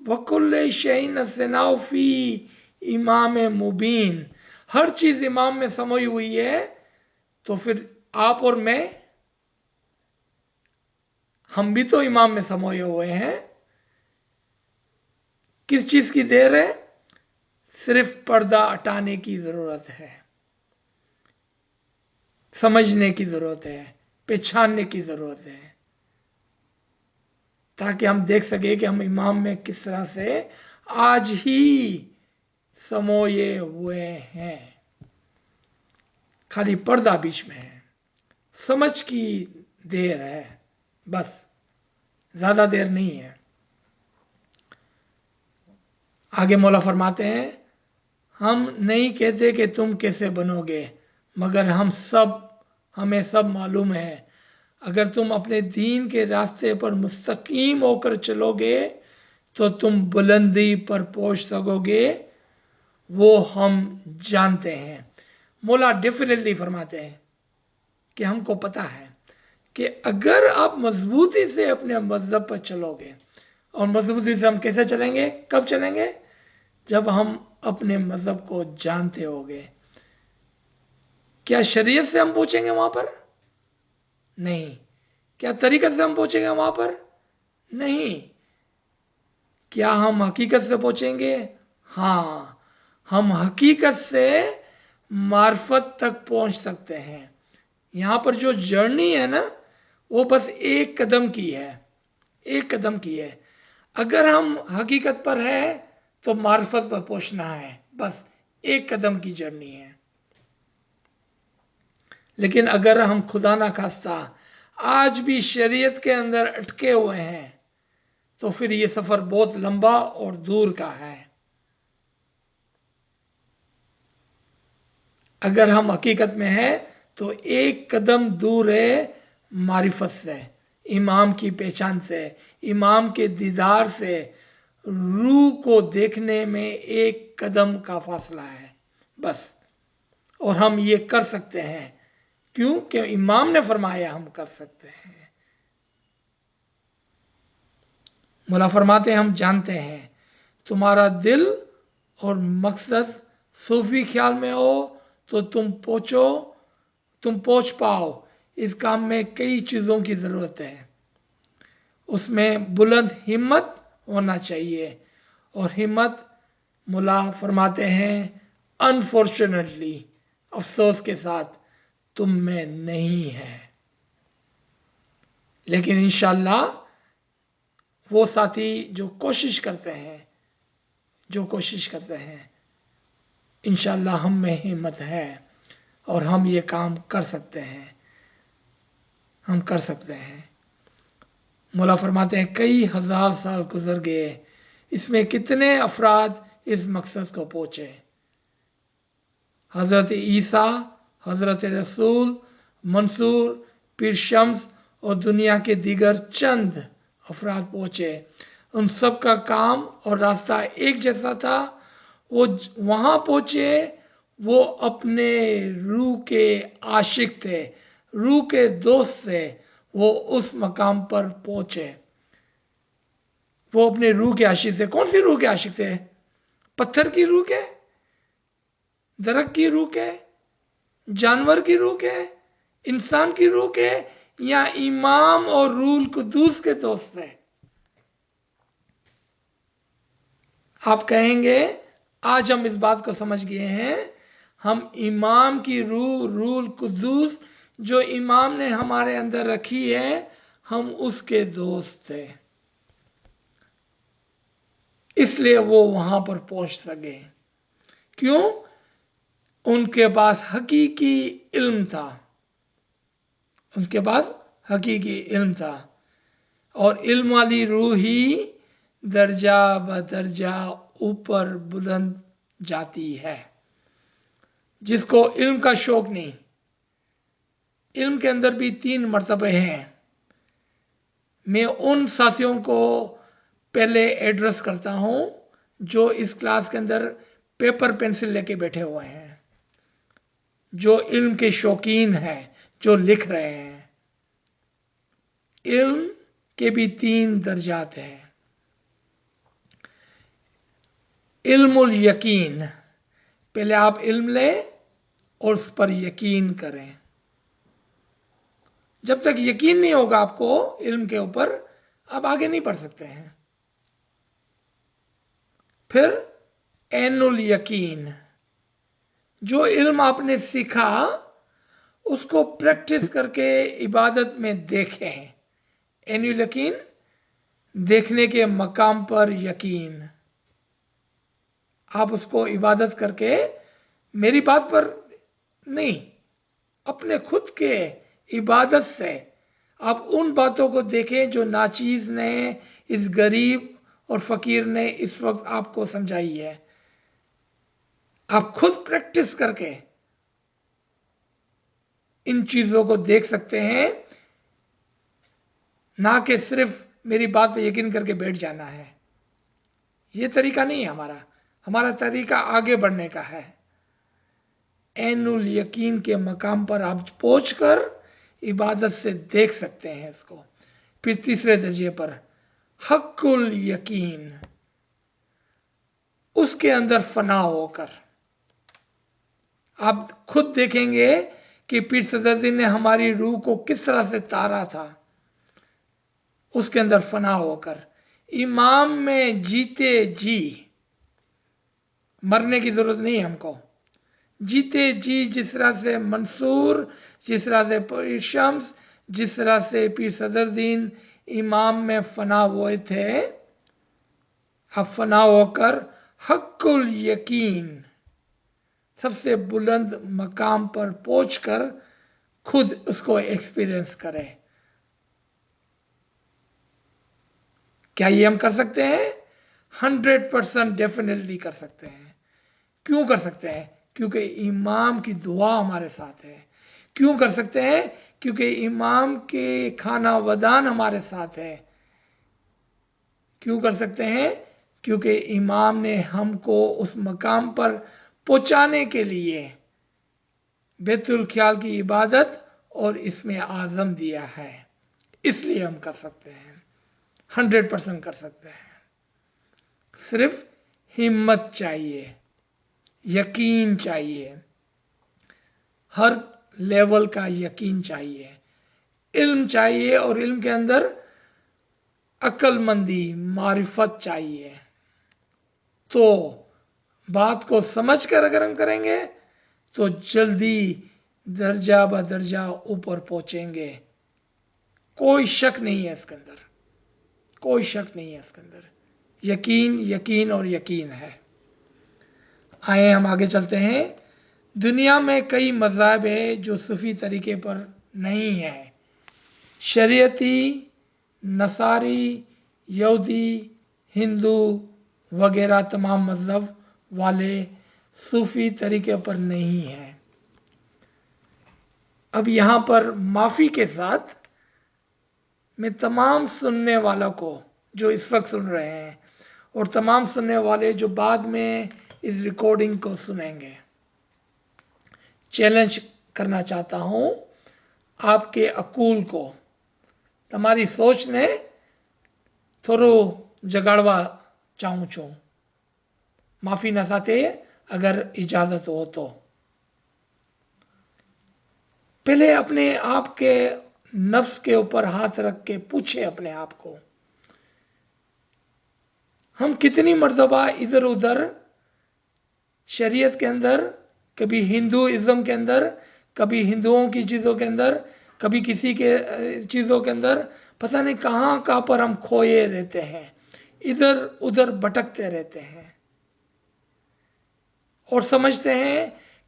वकुल्ल शैइन सनाफी इमाम मुबीन, हर चीज इमाम में समोई हुई है। तो फिर आप और मैं, हम भी तो इमाम में समोए हुए हैं। किस चीज की देर है? सिर्फ पर्दा हटाने की जरूरत है, समझने की जरूरत है, पहचानने की जरूरत है, ताकि हम देख सके कि हम इमाम में किस तरह से आज ही समोए हुए हैं। खाली पर्दा बीच में है, समझ की देर है, बस ज्यादा देर नहीं है। आगे मौला फरमाते हैं हम नहीं कहते कि तुम कैसे बनोगे, मगर हमें सब मालूम है। अगर तुम अपने दीन के रास्ते पर मुस्तकीम होकर चलोगे तो तुम बुलंदी पर पहुंच सकोगे, वो हम जानते हैं। मौला डेफिनेटली फरमाते हैं कि हमको पता है कि अगर आप मजबूती से अपने मजहब पर चलोगे, और मजबूती से हम कैसे चलेंगे, कब चलेंगे? जब हम अपने मज़हब को जानते होगे। क्या शरीयत से हम पूछेंगे वहाँ पर? नहीं। क्या तरीक़त से हम पूछेंगे वहाँ पर? नहीं। क्या हम हकीकत से पूछेंगे? हाँ, हम हकीकत से मार्फत तक पहुँच सकते हैं। यहाँ पर जो जर्नी है ना, वो बस एक कदम की है, एक कदम की है। अगर हम हकीकत पर है तो मार्फत पर पहुँचना है, बस एक कदम की जर्नी है। लेकिन अगर हम खुदा ना खास्ता आज भी शरीयत के अंदर अटके हुए हैं तो फिर ये सफ़र बहुत लंबा और दूर का है। अगर हम हकीकत में हैं तो एक कदम दूर है मारिफत से, इमाम की पहचान से, इमाम के दीदार से। रूह को देखने में एक कदम का फासला है बस। और हम ये कर सकते हैं, क्यों? कि इमाम ने फरमाया हम कर सकते हैं। मौला फरमाते हैं हम जानते हैं तुम्हारा दिल और मकसद सूफी ख्याल में हो तो तुम पहुँच पाओ। इस काम में कई चीज़ों की ज़रूरत है। उसमें बुलंद हिम्मत होना चाहिए, और हिम्मत मुला फरमाते हैं अनफॉर्चुनेटली, अफसोस के साथ, तुम में नहीं है। लेकिन इंशाल्लाह वो साथी जो कोशिश करते हैं, इंशाल्लाह हम में हिम्मत है और हम ये काम कर सकते हैं, हम कर सकते हैं। मौला फरमाते हैं कई हज़ार साल गुजर गए, इसमें कितने अफराद इस मकसद को पहुँचे। हज़रत ईसा, हज़रत रसूल, मंसूर, पीर शम्स और दुनिया के दीगर चंद अफराद पहुँचे। उन सब का काम और रास्ता एक जैसा था। वो वहाँ पहुँचे, वो अपने रूह के आशिक थे, रूह के दोस्त थे। वो उस मकाम पर पहुँचे। वो अपने रूह के आशिक थे। कौन सी रूह के आशिक थे? पत्थर की रूह के, दरख्त की रूह के, जानवर की रूह के, इंसान की रूह के, या इमाम और रूल कुदूस के दोस्त थे? आप कहेंगे आज हम इस बात को समझ गए हैं, हम इमाम की रूह, रूल कुदूस जो इमाम ने हमारे अंदर रखी है, हम उसके दोस्त थे, इसलिए वो वहां पर पहुंच सके। क्यों? उनके पास हकीकी इल्म था, उनके पास हकीकी इल्म था। और इल्म वाली रूह ही दर्जा ब दर्जा ऊपर बुलंद जाती है। जिसको इल्म का शौक नहीं, इल्म के अंदर भी 3 मर्तबे हैं। मैं उन साथियों को पहले एड्रेस करता हूं जो इस क्लास के अंदर पेपर पेंसिल लेके बैठे हुए हैं, जो इल्म के शौकीन हैं, जो लिख रहे हैं। इल्म के भी 3 दर्जात हैं। इल्मुल यकीन, पहले आप इल्म लें और उस पर यकीन करें। जब तक यकीन नहीं होगा आपको इल्म के ऊपर, आप आगे नहीं बढ़ सकते हैं। फिर ऐनुल यकीन, जो इल्म आपने सीखा उसको प्रैक्टिस करके इबादत में देखें। ऐनुल यकीन, देखने के मकाम पर यकीन। आप उसको इबादत करके, मेरी बात पर नहीं, अपने खुद के इबादत से आप उन बातों को देखें जो नाचीज़ ने, इस गरीब और फ़कीर ने इस वक्त आपको समझाई है। आप खुद प्रैक्टिस करके इन चीज़ों को देख सकते हैं, ना कि सिर्फ मेरी बात पे यकीन करके बैठ जाना है। ये तरीका नहीं है हमारा। हमारा तरीका आगे बढ़ने का है। ऐनुल यकीन के मकाम पर आप पहुंचकर इबादत से देख सकते हैं इसको। फिर 3रे दर्जे पर हक्कुल यकीन, उसके अंदर फना होकर। आप खुद देखेंगे कि पीर सदरुद्दीन ने हमारी रूह को किस तरह से तारा था, उसके अंदर फना होकर। इमाम में जीते जी, मरने की जरूरत नहीं है हमको, जीते जी जिस तरह से मंसूर, जिस तरह से पीर शम्स, जिस तरह से पीर सदरुद्दीन इमाम में फना हुए थे, अब फना होकर हक्कुल यकीन, सबसे बुलंद मकाम पर पहुंचकर खुद उसको एक्सपीरियंस करें। क्या ये हम कर सकते हैं? 100% डेफिनेटली कर सकते हैं। क्यों कर सकते हैं? क्योंकि इमाम की दुआ हमारे साथ है। क्यों कर सकते हैं? क्योंकि इमाम के खाना वदान हमारे साथ है। क्यों कर सकते हैं? क्योंकि इमाम ने हमको उस मकाम पर पहुंचाने के लिए बैतुल ख्याल की इबादत और इसमें आज़म दिया है, इसलिए हम कर सकते हैं, 100% कर सकते हैं। सिर्फ हिम्मत चाहिए, यकीन चाहिए, हर लेवल का यकीन चाहिए, इल्म चाहिए, और इल्म के अंदर अक्लमंदी, मारिफत चाहिए। तो बात को समझ कर अगर हम करेंगे तो जल्दी दर्जा ब दर्जा ऊपर पहुंचेंगे। कोई शक नहीं है इसके अंदर, कोई शक नहीं है इसके अंदर। यकीन, यकीन और यकीन है। आए हम आगे चलते हैं। दुनिया में कई मज़ाहब है जो सूफ़ी तरीके पर नहीं है। शरीयती, नसारी, यहूदी, हिंदू वगैरह तमाम मज़हब वाले सूफ़ी तरीके पर नहीं है। अब यहाँ पर माफ़ी के साथ मैं तमाम सुनने वालों को जो इस वक्त सुन रहे हैं और तमाम सुनने वाले जो बाद में इस रिकॉर्डिंग को सुनेंगे, चैलेंज करना चाहता हूँ आपके अकूल को। તમારી સોચને થોડું જગાડવા ચાહું છું, માફીના સાથે अगर इजाज़त हो तो। पहले अपने आप के नफ्स के ऊपर हाथ रख के पूछे अपने आप को, हम कितनी मर्तबा इधर उधर शरीयत के अंदर, कभी हिंदुइज्म के अंदर, कभी हिंदुओं की चीज़ों के अंदर, कभी किसी के चीज़ों के अंदर, पता नहीं कहाँ पर हम खोए रहते हैं, इधर उधर भटकते रहते हैं और समझते हैं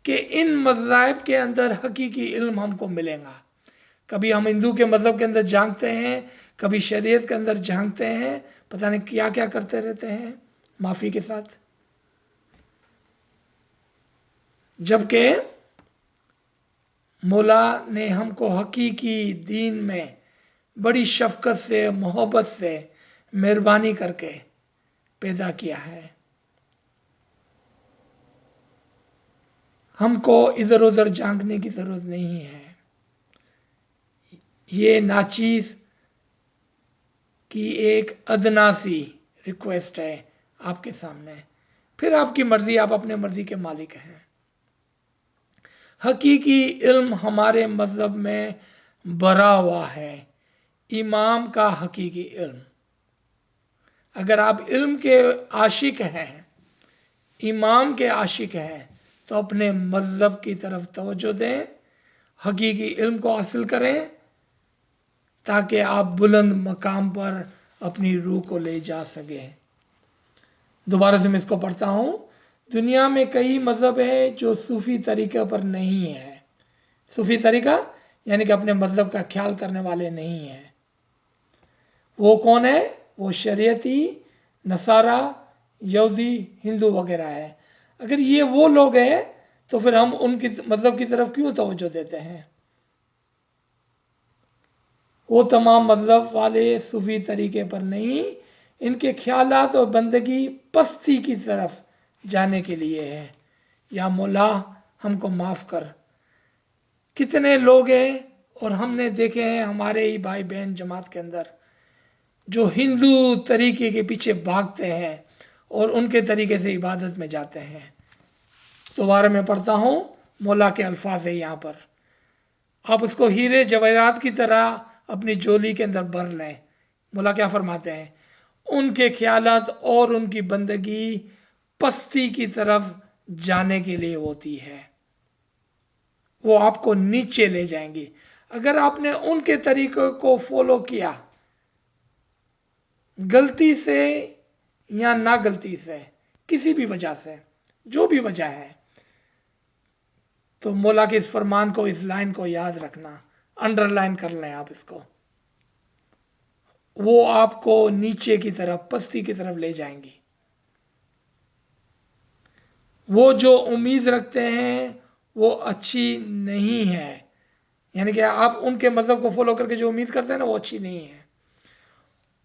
कि इन मज़ाहिब के अंदर हकीकी इल्म हमको मिलेगा। कभी हम हिंदू के मज़हब के अंदर झांकते हैं, कभी शरीयत के अंदर झांकते हैं, पता नहीं क्या क्या करते रहते हैं माफ़ी के साथ। जबकि मौला ने हमको हकीकी दीन में बड़ी शफ़क़त से, मोहब्बत से, मेहरबानी करके पैदा किया है। हमको इधर उधर झांकने की ज़रूरत नहीं है। ये नाचीज़ की एक अदना सी रिक्वेस्ट है आपके सामने। फिर आपकी मर्ज़ी, आप अपने मर्ज़ी के मालिक हैं। हकीकी इल्म हमारे मज़हब में भरा हुआ है, इमाम का हकीकी इल्म। अगर आप इल्म के आशिक हैं, इमाम के आशिक हैं, तो अपने मज़हब की तरफ तवज्जो दें, हकीकी इल्म को हासिल करें, ताकि आप बुलंद मकाम पर अपनी रूह को ले जा सकें। दोबारा से मैं इसको पढ़ता हूँ। दुनिया में कई मज़हब है जो सूफ़ी तरीक़े पर नहीं है। सूफ़ी तरीक़ा यानी कि अपने मज़हब का ख्याल करने वाले नहीं हैं। वो कौन है? वो शरीयती, नसारा, यहूदी, हिंदू वगैरह है। अगर ये वो लोग हैं तो फिर हम उनकी मज़हब की तरफ क्यों तवज्जो देते हैं? वो तमाम मज़हब वाले सूफ़ी तरीक़े पर नहीं, इनके ख्यालात और बंदगी पस्ती की तरफ जाने के लिए है। या मौला हमको माफ़ कर। कितने लोग हैं और हमने देखे हैं हमारे ही भाई बहन जमात के अंदर जो हिंदू तरीके के पीछे भागते हैं और उनके तरीके से इबादत में जाते हैं। दोबारा मैं पढ़ता हूँ, मौला के अल्फाज है यहाँ पर, आप उसको हीरे जवाहरात की तरह अपनी झोली के अंदर भर लें। मौला क्या फरमाते हैं, उनके ख्यालात और उनकी बंदगी पस्ती की तरफ जाने के लिए होती है, वो आपको नीचे ले जाएंगी। अगर आपने उनके तरीकों को फॉलो किया, गलती से या ना गलती से, किसी भी वजह से, जो भी वजह है, तो मौला के इस फरमान को, इस लाइन को याद रखना, अंडरलाइन कर लें आप इसको। वो आपको नीचे की तरफ, पस्ती की तरफ ले जाएंगी। वो जो उम्मीद रखते हैं वो अच्छी नहीं है, यानी कि आप उनके मज़हब को फॉलो करके जो उम्मीद करते हैं ना, वो अच्छी नहीं है।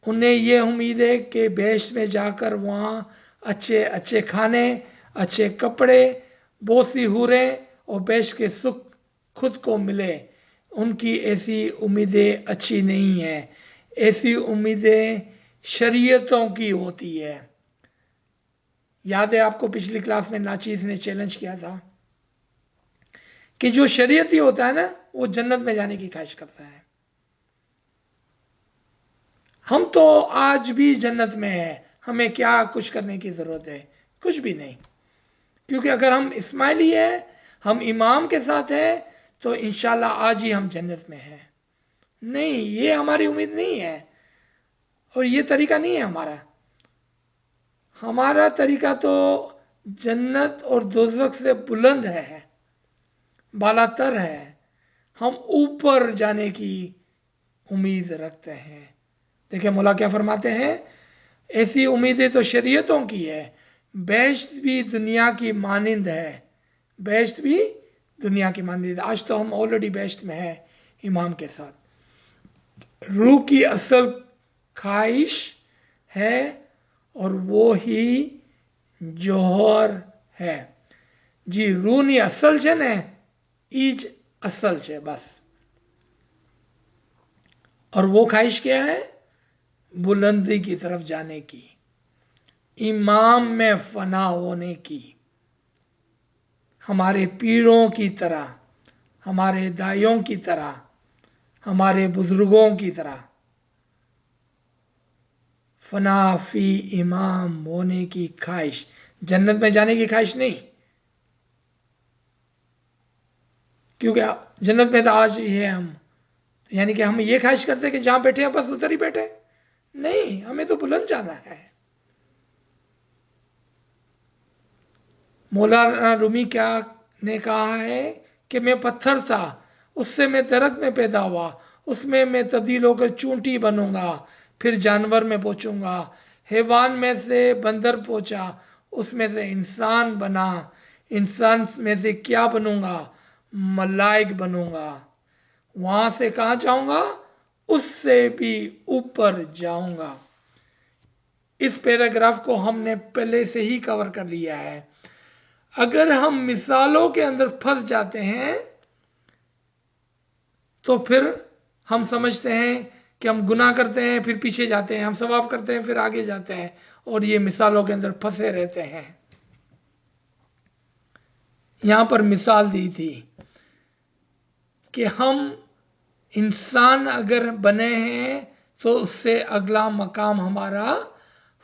उन्हें ये उम्मीद है कि बेश में जाकर वहाँ अच्छे अच्छे खाने, अच्छे कपड़े, बहुत सी हूरें और बेश के सुख खुद को मिले। उनकी ऐसी उम्मीदें अच्छी नहीं है। ऐसी उम्मीदें शरीयतों की होती है। याद है आपको पिछली क्लास में नाचीज़ ने चैलेंज किया था कि जो शरीयती होता है ना, वो जन्नत में जाने की ख्वाहिश करता है। हम तो आज भी जन्नत में हैं, हमें क्या कुछ करने की ज़रूरत है? कुछ भी नहीं, क्योंकि अगर हम इस्माइली हैं, हम इमाम के साथ हैं, तो इंशाल्लाह आज ही हम जन्नत में हैं। नहीं, ये हमारी उम्मीद नहीं है और ये तरीका नहीं है हमारा। हमारा तरीका तो जन्नत और दोज़ख से बुलंद है, बालातर है। हम ऊपर जाने की उम्मीद रखते हैं। देखिए मौला क्या फरमाते हैं, ऐसी उम्मीदें तो शरीयतों की है, बेश्त भी दुनिया की मानिंद है। बेश्त भी दुनिया की मानिंद। आज तो हम ऑलरेडी बेश्त में हैं इमाम के साथ। रूह की असल ख्वाहिश है और वो ही जोहर है। जी, रूहनी असल છે ને, ई ज असल છે बस। और वो ख्वाहिश क्या है? बुलंदी की तरफ जाने की, इमाम में फना होने की, हमारे पीरों की तरह, हमारे दाइयों की तरह, हमारे बुजुर्गों की तरह फना फी इमाम होने की ख्वाहिश, जन्नत में जाने की ख्वाहिश नहीं, क्योंकि जन्नत में तो आज ही है हम, यानी कि हम ये ख्वाहिश करते हैं कि जहां बैठे हैं बस उधर ही बैठे। नहीं, हमें तो बुलंद जाना है। मौलाना रूमी क्या ने कहा है कि मैं पत्थर था, उससे मैं दरख्त में पैदा हुआ, उसमें मैं तब्दील होकर चूंटी बनूंगा, फिर जानवर में पहुंचूंगा, हैवान में से बंदर पहुंचा, उसमें से इंसान बना, इंसान में से क्या बनूंगा? मलाइक बनूंगा। वहां से कहाँ जाऊंगा? उससे भी ऊपर जाऊंगा। इस पैराग्राफ को हमने पहले से ही कवर कर लिया है। अगर हम मिसालों के अंदर फंस जाते हैं तो फिर हम समझते हैं कि हम गुनाह करते हैं, फिर पीछे जाते हैं, हम सवाब करते हैं, फिर आगे जाते हैं, और ये मिसालों के अंदर फंसे रहते हैं। यहां पर मिसाल दी थी कि हम इंसान अगर बने हैं तो उससे अगला मकाम हमारा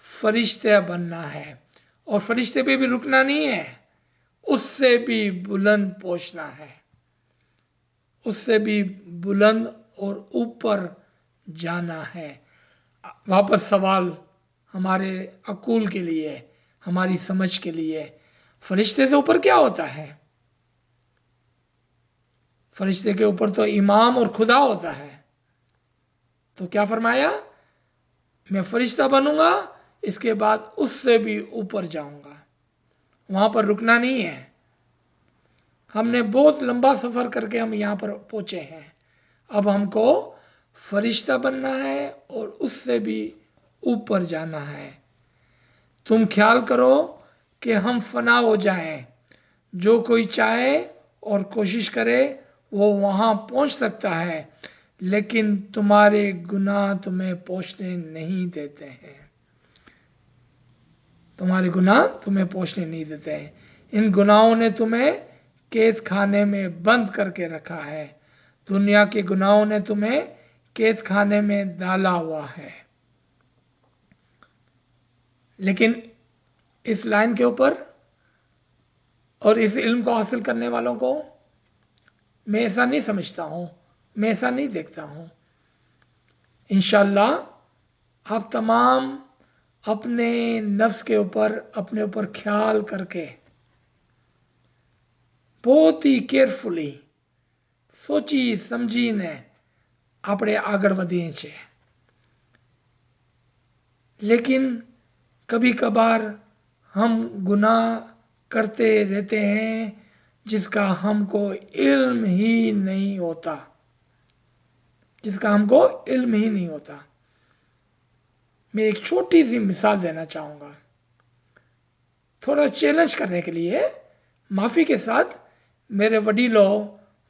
फरिश्ते बनना है, और फरिश्ते पे भी रुकना नहीं है, उससे भी बुलंद पहुंचना है, उससे भी बुलंद और ऊपर जाना है। वापस सवाल हमारे अकूल के लिए, हमारी समझ के लिए, फरिश्ते से ऊपर क्या होता है? फरिश्ते के ऊपर तो इमाम और खुदा होता है। तो क्या फरमाया? मैं फरिश्ता बनूंगा, इसके बाद उससे भी ऊपर जाऊंगा, वहां पर रुकना नहीं है। हमने बहुत लंबा सफर करके हम यहां पर पहुंचे हैं, अब हमको फरिश्ता बनना है और उससे भी ऊपर जाना है। तुम ख्याल करो कि हम फना हो जाएं, जो कोई चाहे और कोशिश करे वो वहां पहुंच सकता है, लेकिन तुम्हारे गुनाह तुम्हें पहुंचने नहीं देते हैं। तुम्हारे गुनाह तुम्हें पहुँचने नहीं देते हैं। इन गुनाहों ने तुम्हें कैद खाने में बंद करके रखा है। दुनिया के गुनाहों ने तुम्हें कैद खाने में डाला हुआ है। लेकिन इस लाइन के ऊपर और इस इल्म को हासिल करने वालों को मैं ऐसा नहीं समझता हूँ, मैं ऐसा नहीं देखता हूँ। इंशाअल्लाह आप तमाम अपने नफ्स के ऊपर, अपने ऊपर ख्याल करके बहुत ही केयरफुली सोची समझीने આપણે આગળ વધીએ છીએ। लेकिन कभी कभार हम गुनाह करते रहते हैं जिसका हमको इल्म ही नहीं होता, जिसका हमको इल्म ही नहीं होता। मैं एक छोटी सी मिसाल देना चाहूँगा, थोड़ा चैलेंज करने के लिए। माफ़ी के साथ मेरे वडीलों,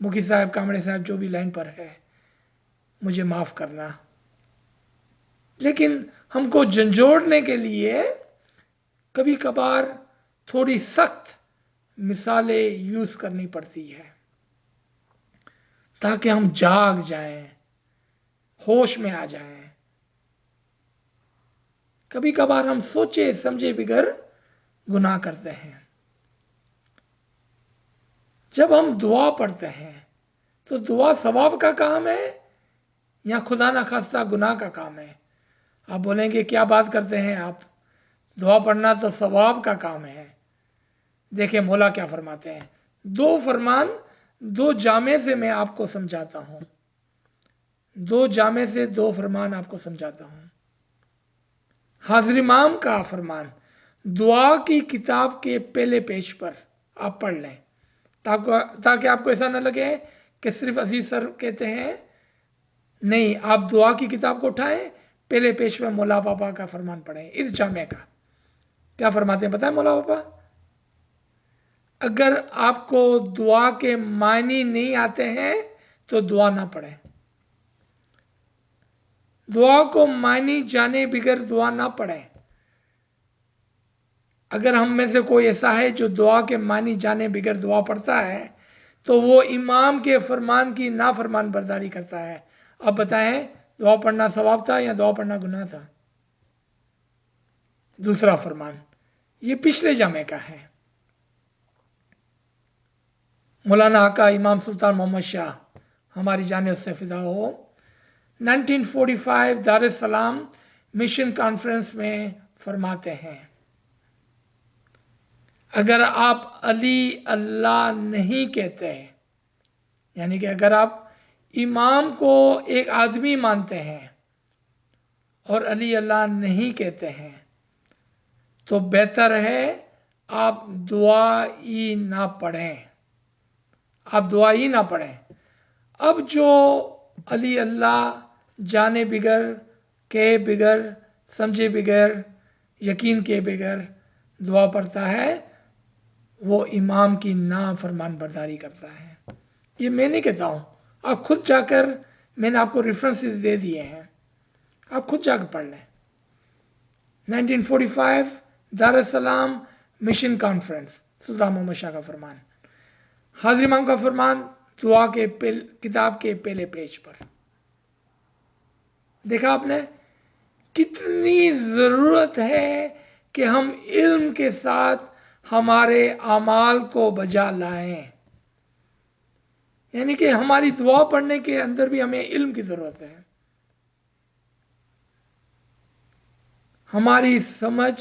मुखी साहब, कामड़े साहब, जो भी लाइन पर है, मुझे माफ़ करना। लेकिन हमको झंझोड़ने के लिए कभी कभार थोड़ी सख्त मिसालें यूज़ करनी पड़ती है ताकि हम जाग जाएं, होश में आ जाएं। कभी कभार हम सोचे समझे बिगर गुनाह करते हैं। जब हम दुआ पढ़ते हैं तो दुआ सवाब का काम है या खुदा ना खास्ता गुनाह का काम है? आप बोलेंगे क्या बात करते हैं आप, दुआ पढ़ना तो सवाब का काम है। देखिए मौला क्या फरमाते हैं, दो फरमान, दो जामे से मैं आपको समझाता हूं, दो जामे से दो फरमान आपको समझाता हूं। हाजिर इमाम का फरमान दुआ की किताब के पहले पेज पर आप पढ़ लें, ताकि आपको ऐसा न लगे कि सिर्फ अजीज सर कहते हैं। नहीं, आप दुआ की किताब को उठाएं, पहले पेज में मौला पापा का फरमान पढ़ें। इस जामे का क्या फरमाते हैं बताएं मौला पापा? अगर आपको दुआ के मायने नहीं आते हैं तो दुआ ना पढ़ें। दुआ को मायने जाने बिगर दुआ ना पढ़ें। अगर हम में से कोई ऐसा है जो दुआ के मानी जाने बिगर दुआ पढ़ता है तो वो इमाम के फरमान की नाफरमान बरदारी करता है। अब बताएं, दुआ पढ़ना सवाब था या दुआ पढ़ना गुनाह था? दूसरा फरमान ये पिछले जामे का है। मौलाना आका इमाम सुल्तान मोहम्मद शाह, हमारी जाने उससे फिदा हो, 1945 दार एस सलाम मिशन कॉन्फ्रेंस में फरमाते हैं, अगर आप अली अल्लाह नहीं कहते, यानी कि अगर आप इमाम को एक आदमी मानते हैं और अली अल्लाह नहीं कहते हैं तो बेहतर है आप दुआ ही ना पढ़ें, आप दुआ ही ना पढ़ें। अब जो अली अल्लाह जाने बिगर, के बिगर, समझे बिगर, यकीन के बिगर दुआ पढ़ता है वो इमाम की नाफरमान बरदारी करता है। ये मैं नहीं कहता हूँ, आप खुद जाकर, मैंने आपको रेफरेंसेस दे दिए हैं, आप खुद जाकर पढ़ लें। 1945 दार एस सलाम मिशन कॉन्फ्रेंस, सुल्तान मोहम्मद शाह का फरमान, हाजिर इमाम का फरमान दुआ के किताब के पहले पेज पर। देखा आपने कितनी ज़रूरत है कि हम इल्म के साथ हमारे अमाल को बजा लाएं। यानी कि हमारी दुआ पढ़ने के अंदर भी हमें इल्म की ज़रूरत है। हमारी समझ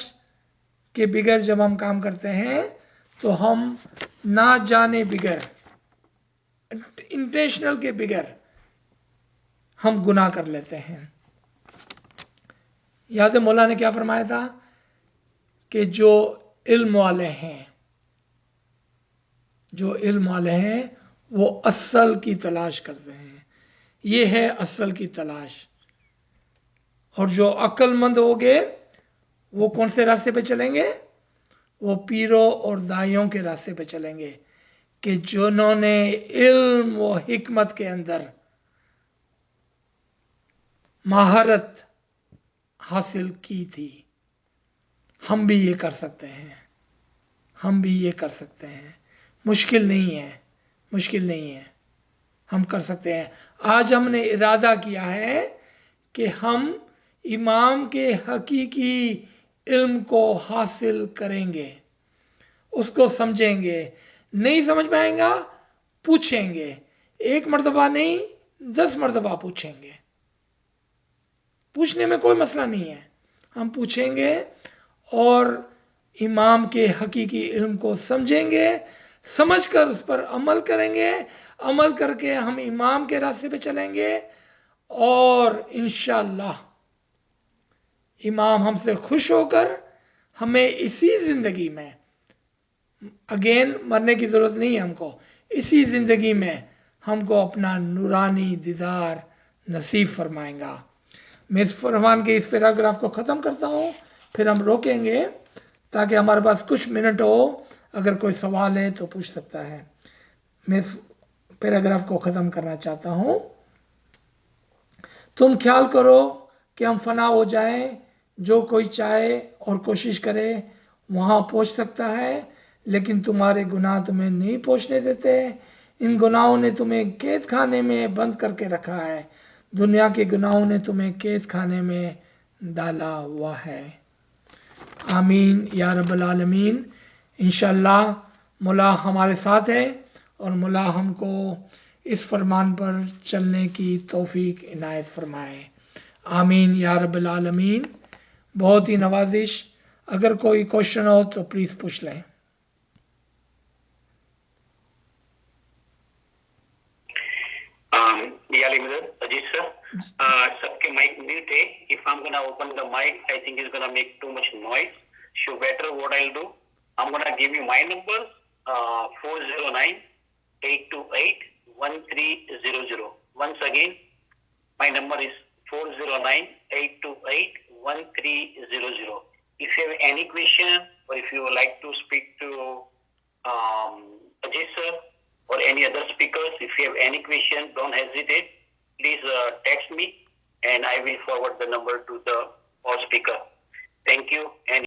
के बिगर जब हम काम करते हैं तो हम ना जाने बिगर, इंटेंशनल के बिगर हम गुनाह कर लेते हैं। याद है मौला ने क्या फरमाया था कि जो इल्म वाले हैं, जो इल्म वाले हैं वो असल की तलाश करते हैं। ये है असल की तलाश। और जो अक्लमंद होंगे वो कौन से रास्ते पे चलेंगे? वो पीरों और दाइयों के रास्ते पे चलेंगे कि जिन्होंने इल्म व हिकमत के अंदर महारत हासिल की थी। हम भी ये कर सकते हैं, हम भी ये कर सकते हैं। मुश्किल नहीं है, मुश्किल नहीं है, हम कर सकते हैं। आज हमने इरादा किया है कि हम इमाम के हकीकी इल्म को हासिल करेंगे, उसको समझेंगे। नहीं समझ पाएंगा पूछेंगे, एक मर्तबा नहीं 10 मर्तबा पूछेंगे, पूछने में कोई मसला नहीं है। हम पूछेंगे और इमाम के हकीकी इल्म को समझेंगे, समझकर उस पर अमल करेंगे, अमल करके हम इमाम के रास्ते पे चलेंगे और इंशाअल्लाह इमाम हमसे खुश होकर हमें इसी ज़िंदगी में, अगेन मरने की ज़रूरत नहीं है हमको, इसी ज़िंदगी में हमको अपना नूरानी दीदार नसीब फरमाएगा। मैं इस फरमान के इस पैराग्राफ को ख़त्म करता हूँ, फिर हम रोकेंगे ताकि हमारे पास कुछ मिनट हो, अगर कोई सवाल है तो पूछ सकता है। मैं इस पैराग्राफ को ख़त्म करना चाहता हूँ। तुम ख्याल करो कि हम फना हो जाएं, जो कोई चाहे और कोशिश करे वहाँ पहुँच सकता है, लेकिन तुम्हारे गुनाह तुम्हें नहीं पहुँचने देते। इन गुनाहों ने तुम्हें कैद खाने में बंद करके रखा है, दुनिया के गुनाहों ने तुम्हें कैद खाने में डाला हुआ है। आमीन या रब्बल आलमीन। इंशाअल्लाह मौला हमारे साथ है और मौला हमको इस फरमान पर चलने की तौफीक इनायत फरमाए। आमीन या रब्बल आलमीन। बहुत ही नवाजिश, अगर कोई क्वेश्चन हो तो प्लीज़ पूछ लें। Ajit sir, सबके mic mute है. If I'm gonna open the mic, I think it's gonna make too much noise. So better what I'll do, I'm gonna give you my number, 409-828-1300. Once again, my number is 409-828-1300. If you have any question or if you would like to speak to Ajit sir or any other speakers, if you have any question, don't hesitate. Please text me and I will forward the number to the all speaker. Thank you. And